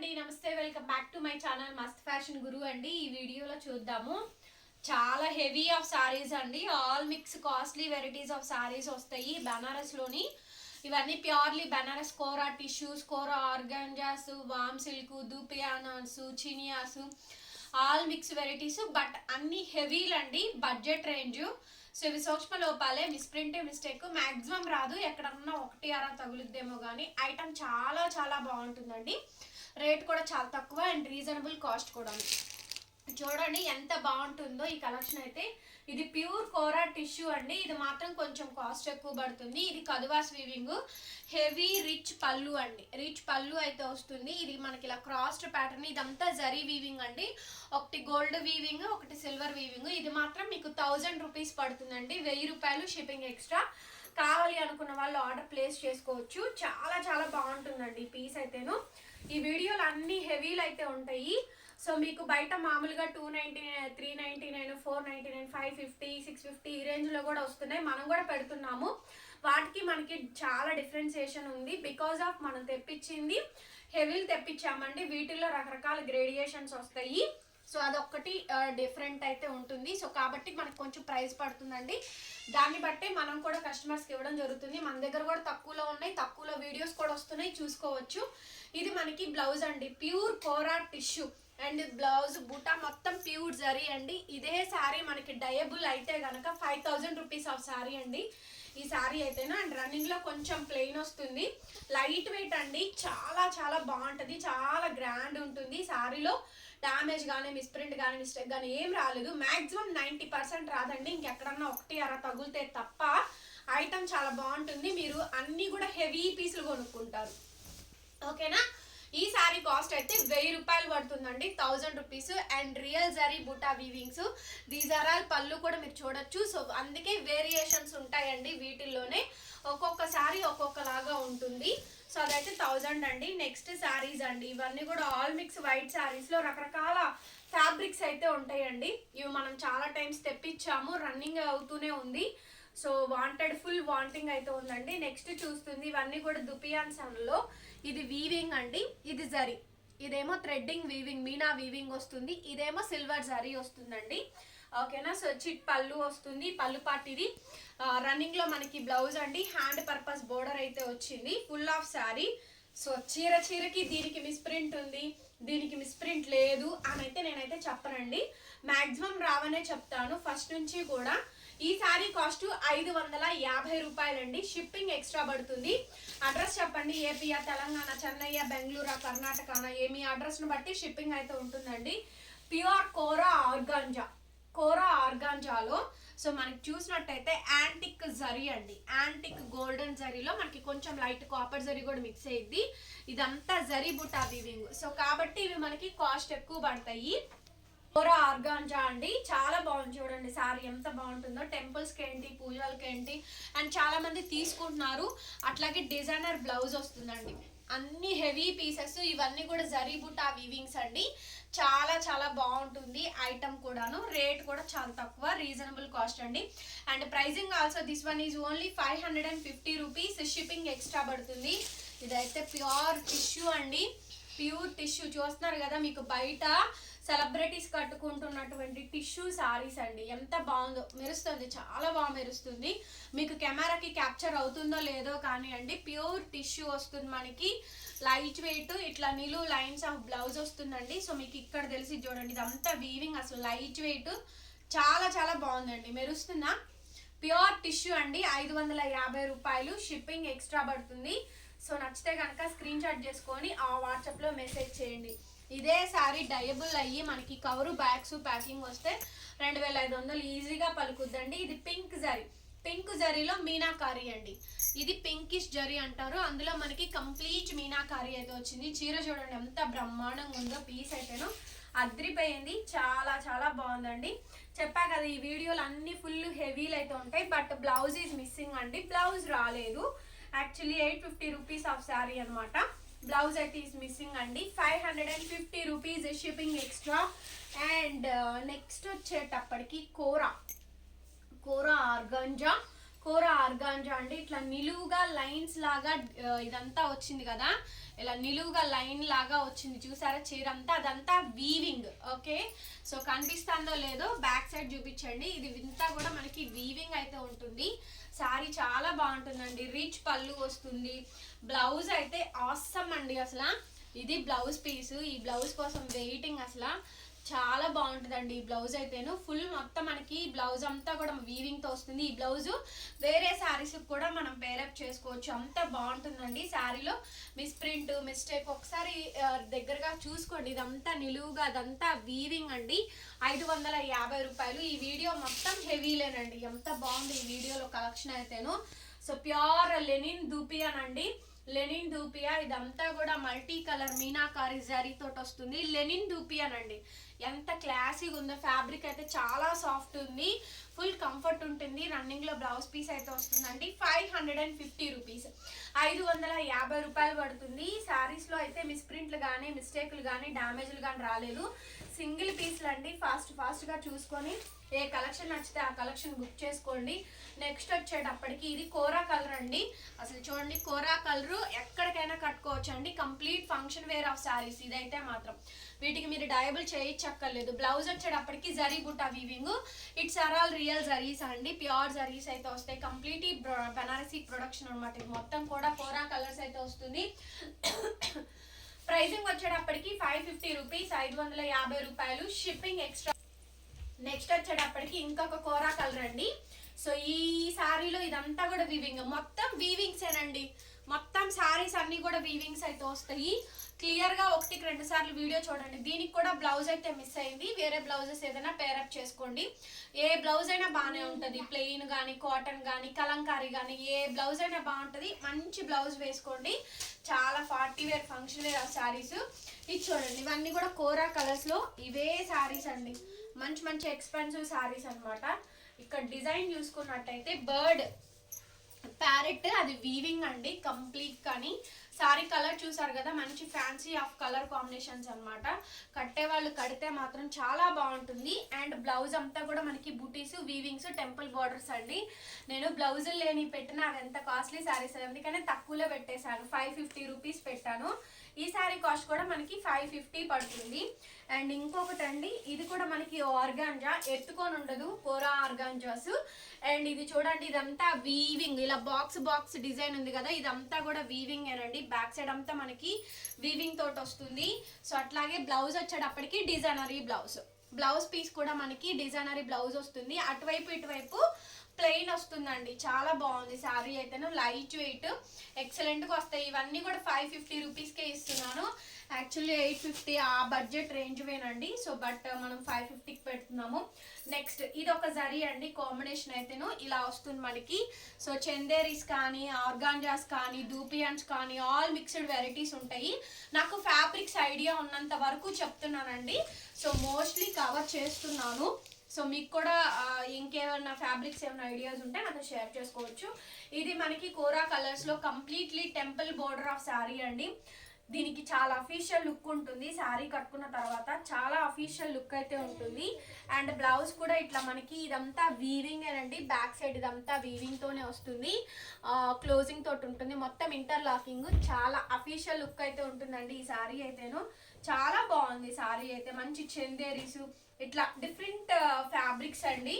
అండి నమస్తే welcome back to my channel Mast fashion Guru అండి. ఈ వీడియోలో చూద్దాము చాలా హెవీ ఆఫ్ సారీస్ అండి. All mix costly varieties of saris వస్తాయి బనారస్ లోని. ఇవన్నీ purely Banaras kora tissues, kora organzas, వామ్ సిల్క్, దూపియానాస్, చినియాస్, ఆల్ మిక్స్ వెరైటీస్. బట్ అన్ని హెవీలు అండి, బడ్జెట్ రేంజ్. సో ఇవి సూక్ష్మ లోపాలే, మిస్ప్రింట్ మిస్టేక్ మ్యాక్సిమం రాదు, ఎక్కడన్నా ఒకటి అరా తగులుద్దేమో కానీ ఐటమ్ చాలా చాలా బాగుంటుందండి. రేట్ కూడా చాలా తక్కువ అండ్ రీజనబుల్ కాస్ట్ కూడా. చూడండి ఎంత బాగుంటుందో ఈ కలెక్షన్ అయితే. ఇది ప్యూర్ కోరా టిష్యూ అండి. ఇది మాత్రం కొంచెం కాస్ట్ ఎక్కువ పడుతుంది. ఇది కదువాస్ వీవింగ్, హెవీ రిచ్ పళ్ళు అండి. రిచ్ పళ్ళు అయితే వస్తుంది. ఇది మనకి ఇలా క్రాస్డ్ ప్యాటర్న్. ఇదంతా జరీ వీవింగ్ అండి. ఒకటి గోల్డ్ వీవింగ్, ఒకటి సిల్వర్ వీవింగ్. ఇది మాత్రం మీకు 1000 రూపీస్ పడుతుందండి. 1000 రూపాయలు షిప్పింగ్ ఎక్స్ట్రా. కావాలి అనుకున్న వాళ్ళు ఆర్డర్ ప్లేస్ చేసుకోవచ్చు. చాలా చాలా బాగుంటుందండి ఈ పీస్ అయితేను. ఈ వీడియోలు అన్ని హెవీలు అయితే ఉంటాయి. సో మీకు బయట మామూలుగా 299, 399, 499, 550, 650 ఈ రేంజ్లో కూడా వస్తున్నాయి. మనం కూడా పెడుతున్నాము. వాటికి మనకి చాలా డిఫరెన్సియేషన్ ఉంది. బికాజ్ ఆఫ్ మనం తెప్పించింది హెవీలు తెప్పించామండి. వీటిల్లో రకరకాల గ్రేడియేషన్స్ వస్తాయి. సో అదొక్కటి డిఫరెంట్ అయితే ఉంటుంది. సో కాబట్టి మనకు కొంచెం ప్రైస్ పడుతుందండి. దాన్ని బట్టే మనం కూడా కస్టమర్స్కి ఇవ్వడం జరుగుతుంది. మన దగ్గర కూడా తక్కువలో ఉన్నాయి, తక్కువలో వీడియోస్ కూడా వస్తున్నాయి, చూసుకోవచ్చు. ఇది మనకి బ్లౌజ్ అండి, pure kora tissue and blouse బూటా మొత్తం ప్యూర్ జరీ అండి. ఇదే శారీ మనకి డయబుల్ అయితే కనుక 5000 రూపీస్ ఆఫ్ శారీ అండి ఈ శారీ అయితేనా. అండ్ రన్నింగ్ లో కొంచెం ప్లెయిన్ వస్తుంది, లైట్ వెయిట్ అండి. చాలా చాలా బాగుంటుంది, చాలా గ్రాండ్ ఉంటుంది. శారీలో డామేజ్ కానీ, మిస్ప్రింట్ కానీ, మిస్టేక్ కానీ ఏం రాలేదు. మాక్సిమం 90% రాదండి. ఇంకెక్కడన్నా ఒకటి అర తగులితే తప్ప ఐటమ్ చాలా బాగుంటుంది. మీరు అన్ని కూడా హెవీ పీసులు కొనుక్కుంటారు. ఓకేనా. ఈ శారీ కాస్ట్ అయితే 1000 రూపాయలు పడుతుందండి, 1000 రూపీస్. అండ్ రియల్ జరీ బూటా వీవింగ్స్. దీస్ ఆర్ ఆల్ పళ్ళు కూడా మీరు చూడొచ్చు. సో అందుకే వేరియేషన్స్ ఉంటాయండి వీటిల్లోనే. ఒక్కొక్క శారీ ఒక్కొక్కలాగా ఉంటుంది. సో అదైతే 1000 అండి. నెక్స్ట్ శారీస్ అండి. ఇవన్నీ కూడా ఆల్ మిక్స్ వైట్ శారీస్లో రకరకాల ఫ్యాబ్రిక్స్ అయితే ఉంటాయండి. ఇవి మనం చాలా టైమ్స్ తెప్పించాము, రన్నింగ్ అవుతూనే ఉంది. సో వాంటెడ్, ఫుల్ వాంటింగ్ అయితే ఉందండి. నెక్స్ట్ చూస్తుంది ఇవన్నీ కూడా దుపియాన్ సన్లో. ఇది వీవింగ్ అండి, ఇది జరీ. ఇదేమో థ్రెడ్డింగ్ వీవింగ్, మీనా వీవింగ్ వస్తుంది. ఇదేమో సిల్వర్ జరీ వస్తుందండి. ఓకేనా. సో చిట్ పళ్ళు వస్తుంది, పళ్ళు పార్ట్. ఇది రన్నింగ్ లో మనకి బ్లౌజ్ అండి, హ్యాండ్ పర్పస్ బోర్డర్ అయితే వచ్చింది, ఫుల్ ఆఫ్ శారీ. సో చీరకి దీనికి మిస్ప్రింట్ ఉంది, దీనికి మిస్ప్రింట్ లేదు అని అయితే నేనైతే చెప్పనండి. మాక్సిమం రావనే చెప్తాను ఫస్ట్ నుంచి కూడా. ఈ శారీ కాస్ట్ 550 రూపాయలండి. షిప్పింగ్ ఎక్స్ట్రా పడుతుంది. అడ్రస్ చెప్పండి, ఏపీయా, తెలంగాణ, చెన్నయ్య, బెంగళూరు, కర్ణాటకనా, ఏమి అడ్రస్ను బట్టి షిప్పింగ్ అయితే ఉంటుందండి. ప్యూర్ కోరా ఆర్గాంజా, కోరా ఆర్గాంజాలో. సో మనకి చూసినట్టయితే యాంటిక్ జరీ అండి, యాంటిక్ గోల్డెన్ జరీలో మనకి కొంచెం లైట్ కాపర్ జరీ కూడా మిక్స్ అయ్యింది. ఇదంతా జరీ బుటా వీవింగ్. సో కాబట్టి ఇవి మనకి కాస్ట్ ఎక్కువ పడతాయి. కోరా ఆర్గాంజా అండి, చాలా బాగుంది. చూడండి శారీ ఎంత బాగుంటుందో. టెంపుల్స్కి ఏంటి, పూజలకి ఏంటి, అండ్ చాలా మంది తీసుకుంటున్నారు. అట్లాగే డిజైనర్ బ్లౌజ్ వస్తుందండి. అన్ని హెవీ పీసెస్. ఇవన్నీ కూడా జరీ బుటా వీవింగ్స్ అండి. చాలా చాలా బాగుంటుంది ఐటమ్ కూడాను. రేట్ కూడా చాలా తక్కువ, రీజనబుల్ కాస్ట్ అండి. And pricing also this one is only 550 rupees. Shipping extra పడుతుంది. ఇదైతే ప్యూర్ టిష్యూ అండి, ప్యూర్ టిష్యూ. చూస్తున్నారు కదా, మీకు బయట సెలబ్రిటీస్ కట్టుకుంటున్నటువంటి టిష్యూ సారీస్ అండి. ఎంత బాగుందో, మెరుస్తుంది, చాలా బాగా మెరుస్తుంది. మీకు కెమెరాకి క్యాప్చర్ అవుతుందో లేదో కానీ అండి, ప్యూర్ టిష్యూ వస్తుంది మనకి. లైట్ వెయిట్, ఇట్లా నిలువు లైన్స్ ఆఫ్ బ్లౌజ్ వస్తుందండి. సో మీకు ఇక్కడ తెలిసి చూడండి, ఇదంతా వీవింగ్. అసలు లైట్ వెయిట్, చాలా చాలా బాగుందండి, మెరుస్తుందా. ప్యూర్ టిష్యూ అండి, 550 రూపాయలు. షిప్పింగ్ ఎక్స్ట్రా పడుతుంది. సో నచ్చితే కనుక స్క్రీన్ షాట్ చేసుకొని ఆ వాట్సాప్లో మెసేజ్ చేయండి. ఇదే శారీ డయబుల్ అయ్యి మనకి కవరు, బ్యాగ్స్, ప్యాకింగ్ వస్తే 2500 ఈజీగా పలుకుద్దండి. ఇది పింక్ జరీ, పింక్ జరీలో మీనాకారీ అండి. ఇది పింకిష్ జరీ అంటారు. అందులో మనకి కంప్లీట్ మీనాకారీ అయితే వచ్చింది. చీర చూడండి ఎంత బ్రహ్మాండంగా ఉందో. పీస్ అయితేను అద్రిపోయింది, చాలా చాలా బాగుందండి. చెప్పా కదా ఈ వీడియోలు అన్ని ఫుల్ హెవీలు అయితే ఉంటాయి. బట్ బ్లౌజ్ ఈజ్ మిస్సింగ్ అండి, బ్లౌజ్ రాలేదు. యాక్చువల్లీ 850 రూపీస్ ఆఫ్ శారీ అనమాట. బ్లౌజ్ అయితే ఈజ్ మిస్సింగ్ అండి. 550 rupees shipping extra. And next వచ్చేటప్పటికి కోరా, కోరా ఆర్గాంజా. కోరా ఆర్గాంజా అండి. ఇట్లా నిలువుగా లైన్స్ లాగా ఇదంతా వచ్చింది కదా, ఇలా నిలువుగా లైన్ లాగా వచ్చింది చూసారా చీర అంతా, అదంతా వీవింగ్. ఓకే, సో కనిపిస్తుందో లేదో బ్యాక్ సైడ్ చూపించండి. ఇది ఇంతా కూడా మనకి వీవింగ్ అయితే ఉంటుంది. శారీ చాలా బాగుంటుందండి. రిచ్ పళ్ళు వస్తుంది. బ్లౌజ్ అయితే ఆసమ్ అండి. అసలు ఇది బ్లౌజ్ పీసు. ఈ బ్లౌజ్ కోసం వెయిటింగ్. అసలు చాలా బాగుంటుందండి ఈ బ్లౌజ్ అయితేను. ఫుల్ మొత్తం మనకి బ్లౌజ్ అంతా కూడా వీవింగ్తో వస్తుంది. ఈ బ్లౌజ్ వేరే శారీస్ కూడా మనం పేరప్ చేసుకోవచ్చు, అంత బాగుంటుందండి. శారీలో మిస్ ప్రింట్ మిస్టేక్ ఒకసారి దగ్గరగా చూసుకోండి. ఇదంతా నిలువుగా అదంతా వీవింగ్ అండి. 550 రూపాయలు. ఈ వీడియో మొత్తం హెవీలేనండి. ఎంత బాగుంది ఈ వీడియోలో కలెక్షన్ అయితేను. సో ప్యూర్ లెనిన్ దూపియాన్ అండి. లెనిన్ దూపియా. ఇదంతా కూడా మల్టీ కలర్ మీనాకారి జరీ తోటి వస్తుంది. లెనిన్ దూపియాన్ అండి. ఎంత క్లాసీగా ఉందో. ఫ్యాబ్రిక్ అయితే చాలా సాఫ్ట్ ఉంది. ఫుల్ కంఫర్ట్ ఉంటుంది. రన్నింగ్ లో బ్లౌజ్ పీస్ అయితే వస్తుందండి. 550 రూపీస్. 550 రూపాయలు పడుతుంది. శారీస్ లో అయితే మిస్ప్రింట్లు కానీ మిస్టేక్లు కానీ డ్యామేజ్లు కానీ రాలేదు. సింగిల్ పీస్లు అండి. ఫాస్ట్ గా చూసుకొని ఏ కలెక్షన్ నచ్చితే ఆ కలెక్షన్ బుక్ చేసుకోండి. నెక్స్ట్ వచ్చేటప్పటికి ఇది కోరా కలర్ అండి. అసలు చూడండి, కోరా కలర్ ఎక్కడికైనా కట్టుకోవచ్చు అండి. Complete function wear of saris ఇదైతే మాత్రం. వీటికి మీరు డయబుల్ చేయించక్కర్లేదు. బ్లౌజ్ వచ్చేటప్పటికి జరీ బుట్ట weaving. It's are all real zaris అండి. ప్యూర్ జరీస్ అయితే వస్తాయి. కంప్లీట్ బనారసీ ప్రొడక్షన్ అనమాట. ఇది మొత్తం కూడా కోరా కలర్స్ అయితే వస్తుంది. ప్రైసింగ్ వచ్చేటప్పటికి 550 రూపీస్. 550 రూపాయలు. Shipping extra. నెక్స్ట్ వచ్చేటప్పటికి ఇంకొక కోరా కలర్ అండి. సో ఈ శారీలో ఇదంతా కూడా వీవింగ్, మొత్తం వీవింగ్స్ ఏనండి. మొత్తం శారీస్ అన్ని కూడా వీవింగ్స్ అయితే వస్తాయి. క్లియర్ గా 1-2 సార్లు వీడియో చూడండి. దీనికి కూడా బ్లౌజ్ అయితే మిస్ అయింది. వేరే బ్లౌజెస్ ఏదైనా పేరప్ చేసుకోండి. ఏ బ్లౌజ్ అయినా బాగానే ఉంటుంది. ప్లెయిన్ కానీ కాటన్ కానీ కలంకారీ కానీ ఏ బ్లౌజ్ అయినా బాగుంటుంది. మంచి బ్లౌజ్ వేసుకోండి. చాలా పార్టీ వేర్ ఫంక్షన్ వేర్ ఆ శారీస్. ఇది చూడండి, ఇవన్నీ కూడా కోరా కలర్స్ లో ఇవే శారీస్ అండి. మంచి ఎక్స్పెన్సివ్ శారీస్ అనమాట. ఇక్కడ డిజైన్ చూసుకున్నట్టయితే బర్డ్ ప్యారెట్, అది వీవింగ్ అండి కంప్లీట్. కానీ సారీ కలర్ చూసారు కదా, మంచి ఫ్యాన్సీ ఆఫ్ కలర్ కాంబినేషన్స్ అనమాట. కట్టే వాళ్ళు కడితే మాత్రం చాలా బాగుంటుంది. అండ్ బ్లౌజ్ అంతా కూడా మనకి బూటీస్ వీవింగ్స్ టెంపుల్ బార్డర్స్ అండి. నేను బ్లౌజులు లేని పెట్టిన అవి ఎంత కాస్ట్లీ శారీస్, అందుకనే తక్కువలో పెట్టేశాను. 550 రూపీస్ పెట్టాను. ఈ శారీ కాస్ట్ కూడా మనకి 550 పడుతుంది. అండ్ ఇంకొకటి అండి, ఇది కూడా మనకి ఆర్గాంజా, ఎత్తుకొని ఉండదు, కోరా ఆర్గాంజాస్. అండ్ ఇది చూడండి, ఇదంతా వీవింగ్. ఇలా బాక్స్ డిజైన్ ఉంది కదా, ఇదంతా కూడా వీవింగ్ ఏనండి. బ్యాక్ సైడ్ అంతా మనకి వీవింగ్ తోటి వస్తుంది. సో అట్లాగే బ్లౌజ్ వచ్చేటప్పటికి డిజైనరీ బ్లౌజ్ పీస్ కూడా మనకి డిజైనరీ బ్లౌజ్ వస్తుంది. అటువైపు ఇటువైపు ప్లెయిన్ వస్తుందండి. చాలా బాగుంది శారీ అయితేను. లైట్ వెయిట్ ఎక్సలెంట్గా వస్తాయి. ఇవన్నీ కూడా 550 రూపీస్కే ఇస్తున్నాను. యాక్చువల్లీ 850 ఆ బడ్జెట్ రేంజ్ వేనండి. సో బట్ మనం 550కి పెడుతున్నాము. నెక్స్ట్ ఇది ఒక జరీ అండి. కాంబినేషన్ అయితేను ఇలా వస్తుంది మనకి. సో చందేరీస్ కానీ ఆర్గాంజాస్ కానీ దూపియాన్స్ కానీ ఆల్ మిక్స్డ్ వెరైటీస్ ఉంటాయి. నాకు ఫ్యాబ్రిక్స్ ఐడియా ఉన్నంత వరకు చెప్తున్నానండి. సో మోస్ట్లీ కవర్ చేస్తున్నాను. సో మీకు కూడా ఇంకేమైనా ఫ్యాబ్రిక్స్ ఏమైనా ఐడియాస్ ఉంటే నాతో షేర్ చేసుకోవచ్చు. ఇది మనకి కోరా కలర్స్లో completely temple border of sari అండి. దీనికి చాలా అఫీషియల్ లుక్ ఉంటుంది. శారీ కట్టుకున్న తర్వాత చాలా అఫీషియల్ లుక్ అయితే ఉంటుంది. అండ్ బ్లౌజ్ కూడా ఇట్లా మనకి ఇదంతా వీవింగ్ అండి. బ్యాక్ సైడ్ ఇదంతా వీవింగ్తోనే వస్తుంది. క్లోజింగ్ తోటి ఉంటుంది. మొత్తం ఇంటర్లాకింగ్. చాలా అఫీషియల్ లుక్ అయితే ఉంటుందండి ఈ శారీ అయితేను. చాలా బాగుంది శారీ అయితే. మంచి చందేరీస్ ఇట్లా డిఫరెంట్ ఫ్యాబ్రిక్స్ అండి.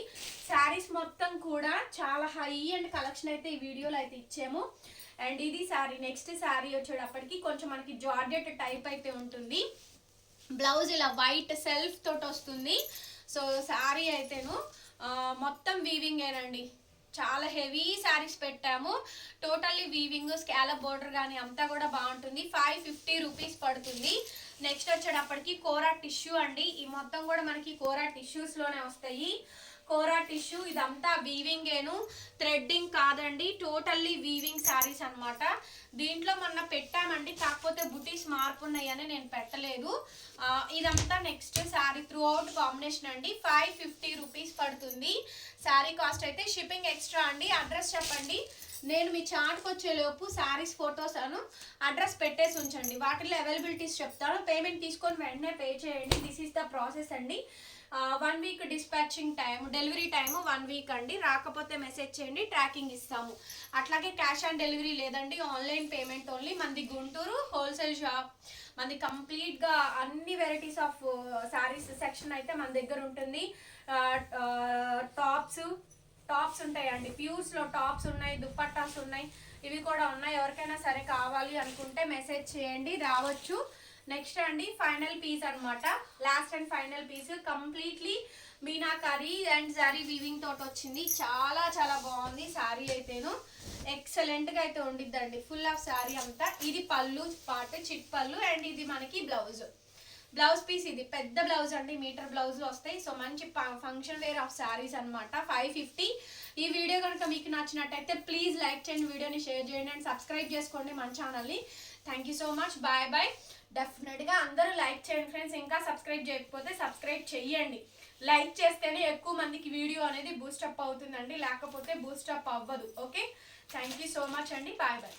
శారీస్ మొత్తం కూడా చాలా హై అండ్ కలెక్షన్ అయితే ఈ వీడియోలో అయితే ఇచ్చాము. అండ్ ఇది శారీ. నెక్స్ట్ శారీ వచ్చేటప్పటికి కొంచెం మనకి జార్జెట్ టైప్ అయితే ఉంటుంది. బ్లౌజ్ ఇలా వైట్ సెల్ఫ్ తోటి వస్తుంది. సో శారీ అయితేను మొత్తం వీవింగ్ ఏనండి. చాలా హెవీ శారీస్ పెట్టాము. టోటల్లీ వీవింగ్ స్కాలప్ బోర్డర్ కానీ అంతా కూడా బాగుంటుంది. 550 రూపీస్ పడుతుంది. నెక్స్ట్ వచ్చేటప్పటికి కోరా టిష్యూ అండి. ఈ మొత్తం కూడా మనకి కోరా టిష్యూస్లోనే వస్తాయి. కోరా టిష్యూ ఇదంతా వీవింగ్ ఏను, థ్రెడ్డింగ్ కాదండి. టోటల్లీ వీవింగ్ శారీస్ అనమాట. దీంట్లో మొన్న పెట్టామండి, కాకపోతే బుటీస్ మార్పు ఉన్నాయని నేను పెట్టలేదు. ఇదంతా next sari through out combination అండి. 550 రూపీస్ పడుతుంది. శారీ కాస్ట్ అయితే. షిప్పింగ్ ఎక్స్ట్రా అండి. అడ్రస్ చెప్పండి. నేను మీ చాట్కి వచ్చేలోపు శారీస్ ఫొటోస్ అను అడ్రస్ పెట్టేసి ఉంచండి. వాటిలో అవైలబిలిటీస్ చెప్తాను. పేమెంట్ తీసుకొని వెంటనే పే చేయండి. దిస్ ఈస్ ద ప్రాసెస్ అండి. 1 week dispatching time, delivery time 1 week అండి. రాకపోతే మెసేజ్ చేయండి, ట్రాకింగ్ ఇస్తాము. అట్లాగే క్యాష్ ఆన్ డెలివరీ లేదండి, ఆన్లైన్ పేమెంట్ ఓన్లీ. మనది గుంటూరు హోల్సేల్ షాప్. మనది కంప్లీట్గా అన్ని వెరైటీస్ ఆఫ్ శారీస్ సెక్షన్ అయితే మన దగ్గర ఉంటుంది. టాప్స్ ఉంటాయండి, ప్యూర్స్లో టాప్స్ ఉన్నాయి, దుప్పట్టాస్ ఉన్నాయి, ఇవి కూడా ఉన్నాయి. ఎవరికైనా సరే కావాలి అనుకుంటే మెసేజ్ చేయండి, రావచ్చు. నెక్స్ట్ అండి ఫైనల్ పీస్ అనమాట, last and final piece. Completely meenakari and zari weaving తోటి వచ్చింది. చాలా చాలా బాగుంది శారీ అయితేను, ఎక్సలెంట్గా అయితే ఉండిద్దండి. ఫుల్ ఆఫ్ శారీ అంతా. ఇది పళ్ళు పార్ట్, చిట్ పళ్ళు, అండ్ ఇది మనకి బ్లౌజ్ పీస్. ఇది పెద్ద బ్లౌజ్ అండి, మీటర్ బ్లౌజ్లు వస్తాయి. సో మంచి ఫంక్షన్ వేర్ ఆఫ్ శారీస్ అనమాట. 550. ఈ వీడియో కనుక మీకు నచ్చినట్టయితే ప్లీజ్ లైక్ చేయండి, వీడియోని షేర్ చేయండి అండ్ సబ్స్క్రైబ్ చేసుకోండి మన ఛానల్ని. Thank you so much. Bye bye. డెఫినెట్గా అందరూ లైక్ చేయండి ఫ్రెండ్స్. ఇంకా సబ్స్క్రైబ్ చేయకపోతే సబ్స్క్రైబ్ చెయ్యండి. లైక్ చేస్తేనే ఎక్కువ మందికి వీడియో అనేది బూస్టప్ అవుతుందండి, లేకపోతే బూస్టప్ అవ్వదు. Okay, thank you so much అండి. Bye bye.